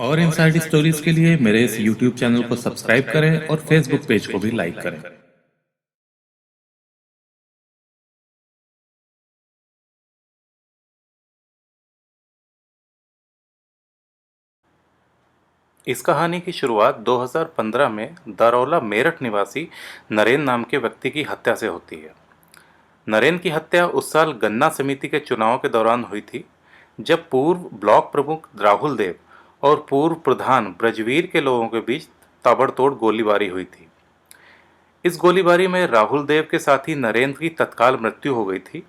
और inside stories के लिए मेरे इस यूट्यूब चैनल को सब्सक्राइब करें और फेसबुक पेज को भी लाइक करें। इस कहानी की शुरुआत 2015 में दरौला मेरठ निवासी नरेन नाम के व्यक्ति की हत्या से होती है। नरेन की हत्या उस साल गन्ना समिति के चुनाव के दौरान हुई थी, जब पूर्व ब्लॉक प्रमुख राहुल देव और पूर्व प्रधान ब्रजवीर के लोगों के बीच ताबड़तोड़ गोलीबारी हुई थी। इस गोलीबारी में राहुल देव के साथी नरेंद्र की तत्काल मृत्यु हो गई थी,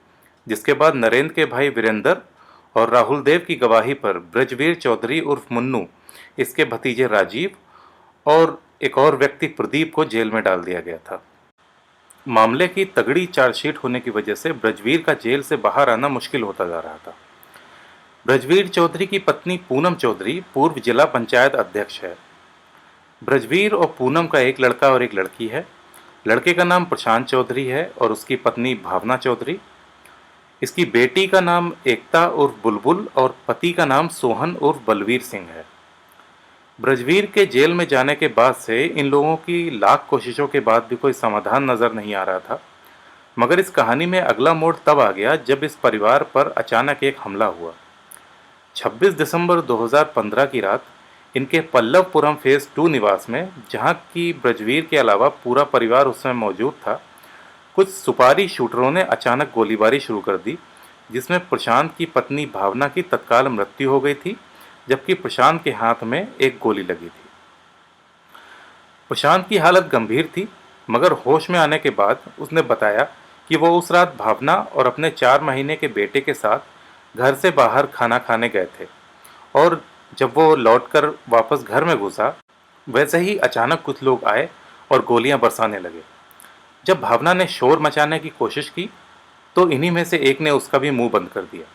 जिसके बाद नरेंद्र के भाई वीरेंद्र और राहुल देव की गवाही पर ब्रजवीर चौधरी उर्फ मुन्नू, इसके भतीजे राजीव और एक और व्यक्ति प्रदीप को जेल में डाल दिया गया था। मामले की तगड़ी चार्जशीट होने की वजह से ब्रजवीर का जेल से बाहर आना मुश्किल होता जा रहा था। ब्रजवीर चौधरी की पत्नी पूनम चौधरी पूर्व जिला पंचायत अध्यक्ष है। ब्रजवीर और पूनम का एक लड़का और एक लड़की है। लड़के का नाम प्रशांत चौधरी है और उसकी पत्नी भावना चौधरी। इसकी बेटी का नाम एकता उर्फ बुलबुल और पति का नाम सोहन उर्फ बलवीर सिंह है। ब्रजवीर के जेल में जाने के बाद से इन लोगों की लाख कोशिशों के बाद भी कोई समाधान नजर नहीं आ रहा था, मगर इस कहानी में अगला मोड़ तब आ गया जब इस परिवार पर अचानक एक हमला हुआ। 26 दिसंबर 2015 की रात इनके पल्लवपुरम फेज 2 निवास में, जहां की ब्रजवीर के अलावा पूरा परिवार उस समय मौजूद था, कुछ सुपारी शूटरों ने अचानक गोलीबारी शुरू कर दी, जिसमें प्रशांत की पत्नी भावना की तत्काल मृत्यु हो गई थी, जबकि प्रशांत के हाथ में एक गोली लगी थी। प्रशांत की हालत गंभीर थी, मगर होश में आने के बाद उसने बताया कि वो उस रात भावना और अपने 4 महीने के बेटे के साथ घर से बाहर खाना खाने गए थे और जब वो लौटकर वापस घर में घुसा, वैसे ही अचानक कुछ लोग आए और गोलियां बरसाने लगे। जब भावना ने शोर मचाने की कोशिश की तो इन्हीं में से एक ने उसका भी मुंह बंद कर दिया।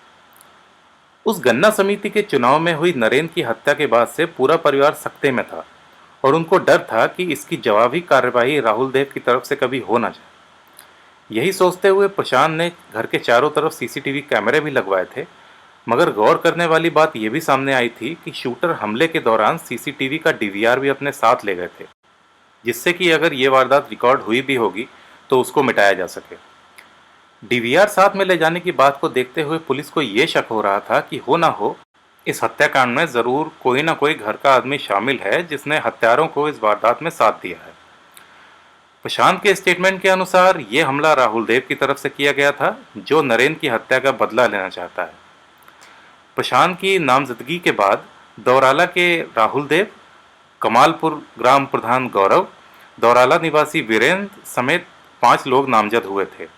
उस गन्ना समिति के चुनाव में हुई नरेंद्र की हत्या के बाद से पूरा परिवार सख्ते में था और उनको डर था कि इसकी जवाबी कार्यवाही राहुल देव की तरफ से कभी हो ना जाए। यही सोचते हुए प्रशांत ने घर के चारों तरफ सीसीटीवी कैमरे भी लगवाए थे, मगर गौर करने वाली बात यह भी सामने आई थी कि शूटर हमले के दौरान सीसीटीवी का डीवीआर भी अपने साथ ले गए थे, जिससे कि अगर ये वारदात रिकॉर्ड हुई भी होगी तो उसको मिटाया जा सके। डीवीआर साथ में ले जाने की बात को देखते हुए पुलिस को यह शक हो रहा था कि हो ना हो इस हत्याकांड में जरूर कोई ना कोई घर का आदमी शामिल है जिसने हत्यारों को इस वारदात में साथ दिया है। प्रशांत के स्टेटमेंट के अनुसार यह हमला राहुल देव की तरफ से किया गया था, जो नरेंद्र की हत्या का बदला लेना चाहता है। प्रशांत की नामजदगी के बाद दौराला के राहुल देव, कमालपुर ग्राम प्रधान गौरव, दौराला निवासी वीरेंद्र समेत 5 लोग नामजद हुए थे।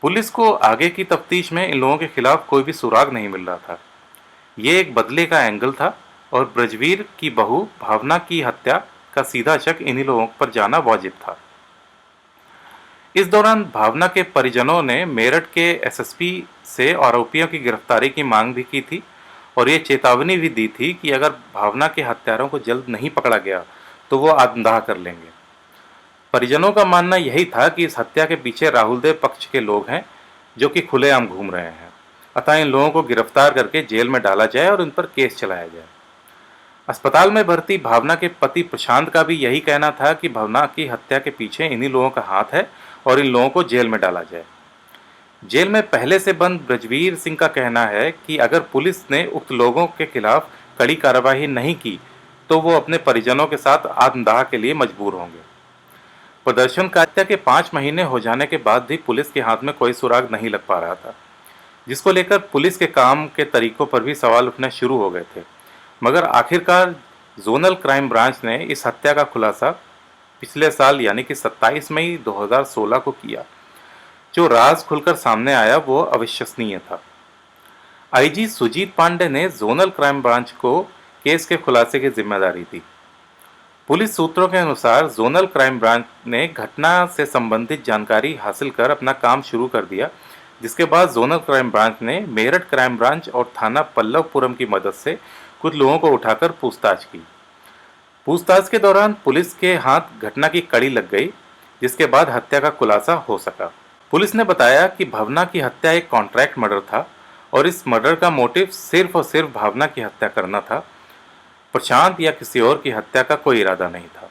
पुलिस को आगे की तफ्तीश में इन लोगों के खिलाफ कोई भी सुराग नहीं मिल रहा था। ये एक बदले का एंगल था और ब्रजवीर की बहू भावना की हत्या का सीधा शक इन्हीं लोगों पर जाना वाजिब था। इस दौरान भावना के परिजनों ने मेरठ के एसएसपी से आरोपियों की गिरफ्तारी की मांग भी की थी और ये चेतावनी भी दी थी कि अगर भावना के हत्यारों को जल्द नहीं पकड़ा गया तो वो आत्मदाह कर लेंगे। परिजनों का मानना यही था कि इस हत्या के पीछे राहुल देव पक्ष के लोग हैं जो कि खुलेआम घूम रहे हैं, अतः इन लोगों को गिरफ्तार करके जेल में डाला जाए और उन पर केस चलाया जाए। अस्पताल में भर्ती भावना के पति प्रशांत का भी यही कहना था कि भावना की हत्या के पीछे इन्हीं लोगों का हाथ है और इन लोगों को जेल में डाला जाए। जेल में पहले से बंद ब्रजवीर सिंह का कहना है कि अगर पुलिस ने उक्त लोगों के खिलाफ कड़ी कार्रवाई नहीं की तो वो अपने परिजनों के साथ आत्मदाह के लिए मजबूर होंगे। प्रदर्शनकारिता के 5 महीने हो जाने के बाद भी पुलिस के हाथ में कोई सुराग नहीं लग पा रहा था, जिसको लेकर पुलिस के काम के तरीकों पर भी सवाल उठने शुरू हो गए थे। मगर आखिरकार जोनल क्राइम ब्रांच ने इस हत्या का खुलासा पिछले साल यानी कि 27 मई 2016 को किया। जो राज खुलकर सामने आया वो अविश्वसनीय था। आईजी सुजीत पांडे ने जोनल क्राइम ब्रांच को केस के खुलासे की जिम्मेदारी दी। पुलिस सूत्रों के अनुसार जोनल क्राइम ब्रांच ने घटना से संबंधित जानकारी हासिल कर अपना काम शुरू कर दिया, जिसके बाद जोनल क्राइम ब्रांच ने मेरठ क्राइम ब्रांच और थाना पल्लवपुरम की मदद से कुछ लोगों को उठाकर पूछताछ की। पूछताछ के दौरान पुलिस के हाथ घटना की कड़ी लग गई, जिसके बाद हत्या का खुलासा हो सका। पुलिस ने बताया कि भावना की हत्या एक कॉन्ट्रैक्ट मर्डर था और इस मर्डर का मोटिव सिर्फ और सिर्फ भावना की हत्या करना था। प्रशांत या किसी और की हत्या का कोई इरादा नहीं था।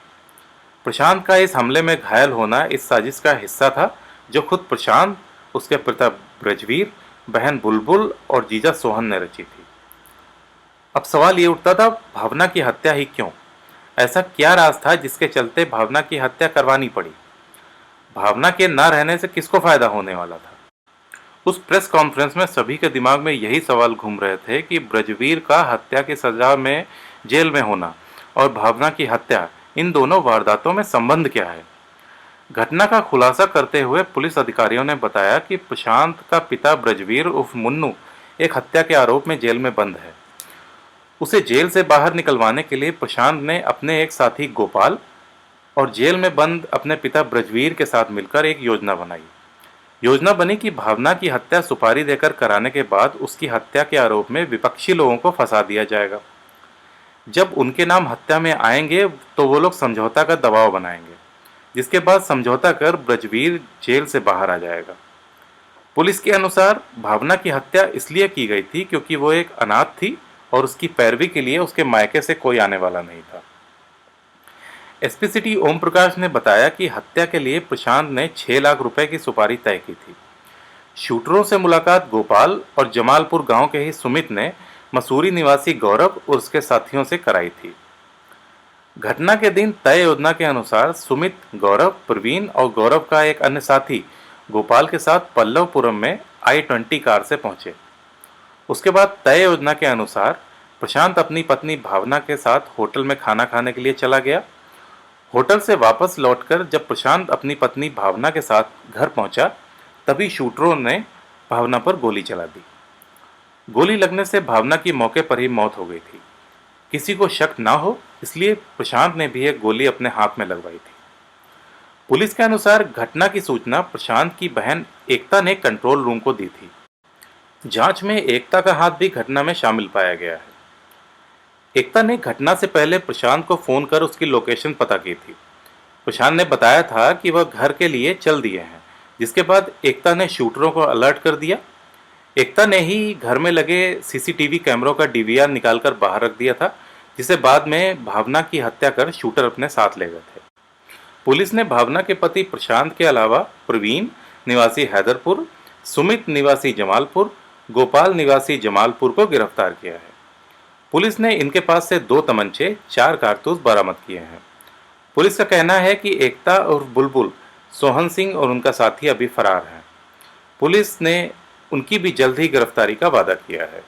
प्रशांत का इस हमले में घायल होना इस साजिश का हिस्सा था जो खुद प्रशांत, उसके पिता ब्रजवीर, बहन बुलबुल और जीजा सोहन ने रची थी। अब सवाल ये उठता था, भावना की हत्या ही क्यों? ऐसा क्या राज था जिसके चलते भावना की हत्या करवानी पड़ी? भावना के न रहने से किसको फायदा होने वाला था? उस प्रेस कॉन्फ्रेंस में सभी के दिमाग में यही सवाल घूम रहे थे कि ब्रजवीर का हत्या की सजा में जेल में होना और भावना की हत्या, इन दोनों वारदातों में संबंध क्या है? घटना का खुलासा करते हुए पुलिस अधिकारियों ने बताया कि प्रशांत का पिता ब्रजवीर उर्फ मुन्नू एक हत्या के आरोप में जेल में बंद है। उसे जेल से बाहर निकलवाने के लिए प्रशांत ने अपने एक साथी गोपाल और जेल में बंद अपने पिता ब्रजवीर के साथ मिलकर एक योजना बनाई। योजना बनी कि भावना की हत्या सुपारी देकर कराने के बाद उसकी हत्या के आरोप में विपक्षी लोगों को फंसा दिया जाएगा। जब उनके नाम हत्या में आएंगे तो वो लोग समझौता का दबाव बनाएंगे, जिसके बाद समझौता कर ब्रजवीर जेल से बाहर आ जाएगा। पुलिस के अनुसार भावना की हत्या इसलिए की गई थी क्योंकि वो एक अनाथ थी और उसकी पैरवी के लिए उसके मायके से कोई आने वाला नहीं था। एसपी सिटी ओम प्रकाश ने बताया कि हत्या के लिए प्रशांत ने 6 लाख रुपए की सुपारी तय की थी। शूटरों से मुलाकात गोपाल और जमालपुर गांव के ही सुमित ने मसूरी निवासी गौरव और उसके साथियों से कराई थी। घटना के दिन तय योजना के अनुसार सुमित, गौरव, प्रवीण और गौरव का एक अन्य साथी गोपाल के साथ पल्लवपुरम में i20 कार से पहुंचे। उसके बाद तय योजना के अनुसार प्रशांत अपनी पत्नी भावना के साथ होटल में खाना खाने के लिए चला गया। होटल से वापस लौटकर जब प्रशांत अपनी पत्नी भावना के साथ घर पहुंचा, तभी शूटरों ने भावना पर गोली चला दी। गोली लगने से भावना की मौके पर ही मौत हो गई थी। किसी को शक ना हो इसलिए प्रशांत ने भी एक गोली अपने हाथ में लगवाई थी। पुलिस के अनुसार घटना की सूचना प्रशांत की बहन एकता ने कंट्रोल रूम को दी थी। जांच में एकता का हाथ भी घटना में शामिल पाया गया है। एकता ने घटना से पहले प्रशांत को फोन कर उसकी लोकेशन पता की थी। प्रशांत ने बताया था कि वह घर के लिए चल दिए हैं, जिसके बाद एकता ने शूटरों को अलर्ट कर दिया। एकता ने ही घर में लगे सीसीटीवी कैमरों का डीवीआर निकालकर बाहर रख दिया था, जिसे बाद में भावना की हत्या कर शूटर अपने साथ ले गए थे। पुलिस ने भावना के पति प्रशांत के अलावा प्रवीण निवासी हैदरपुर, सुमित निवासी जमालपुर, गोपाल निवासी जमालपुर को गिरफ्तार किया है। पुलिस ने इनके पास से 2 तमंचे, 4 कारतूस बरामद किए हैं। पुलिस का कहना है कि एकता और बुलबुल, सोहन सिंह और उनका साथी अभी फरार हैं। पुलिस ने उनकी भी जल्द ही गिरफ्तारी का वादा किया है।